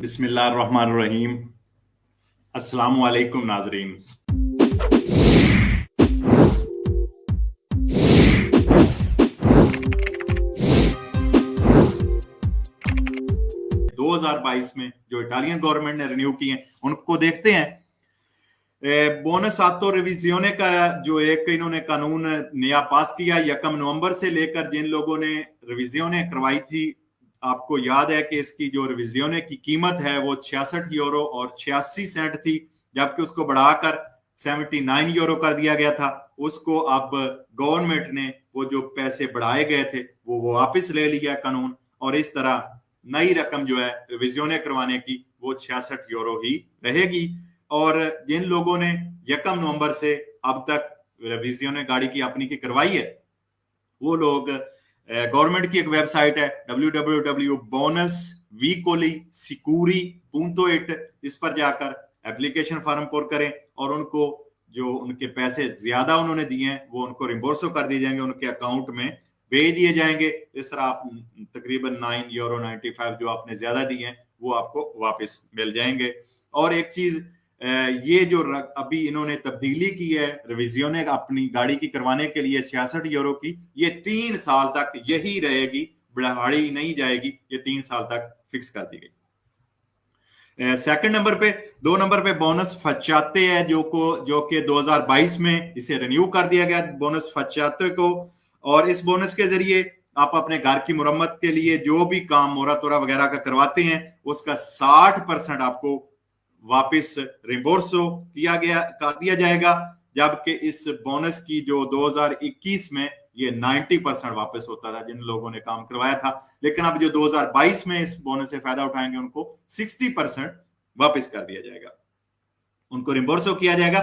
बिस्मिल्लाहिर्रहमानिर्रहीम। अस्सलामु अलैकुम नाजरीन। 2022 में जो इटालियन गवर्नमेंट ने रिन्यू किए उनको देखते हैं। बोनस आतो रिविजियोने का जो एक इन्होंने कानून नया पास किया 1 नवंबर से लेकर जिन लोगों ने रिविजियोने करवाई थी, आपको याद है कि इसकी जो रिविजियोने की कीमत है वो 66 यूरो और 86 सेंट थी, जबकि उसको बढ़ाकर 79 यूरो कर दिया गया था। उसको अब गवर्नमेंट ने वो जो पैसे बढ़ाए गए थे वो वापस ले लिया कानून, और इस तरह नई रकम जो है रिविजियोने करवाने की वो 66 यूरो ही रहेगी। और जिन लोगों ने 1 नवंबर से अब तक रिविजियोने गाड़ी की अपनी की करवाई है, वो लोग गवर्नमेंट की एक वेबसाइट है www.bonusvicoli.sicuri.it, इस पर जाकर एप्लीकेशन फॉर्म पुर करें और उनको जो उनके पैसे ज्यादा उन्होंने दिए हैं वो उनको रिम्बर्सो कर दिए जाएंगे, उनके अकाउंट में भेज दिए जाएंगे। इस तरह आप तकरीबन 9 यूरो 95 जो आपने ज्यादा दिए हैं वो आपको वापस मिल जाएंगे। और एक चीज, ये जो अभी इन्होंने तब्दीली की है रिविजियोने अपनी गाड़ी की करवाने के लिए 66 यूरो की, ये 3 साल तक यही रहेगी, बढ़ाई नहीं जाएगी, ये 3 साल तक फिक्स कर दी गई। सेकंड नंबर पे, 2 नंबर पे बोनस फचाते है जो कि 2022 में इसे रिन्यू कर दिया गया बोनस फचाते को। और इस बोनस के जरिए आप अपने घर की मुरम्मत के लिए जो भी काम मोरा तोरा वगैरह का करवाते हैं उसका 60% आपको वापस रिम्बर्सो कर दिया जाएगा, जबकि इस बोनस की जो 2021 में ये 90% वापस होता था जिन लोगों ने काम करवाया था। लेकिन अब जो 2022 में इस बोनस से फायदा उठाएंगे उनको 60% वापस कर दिया जाएगा, उनको रिम्बर्सो किया जाएगा।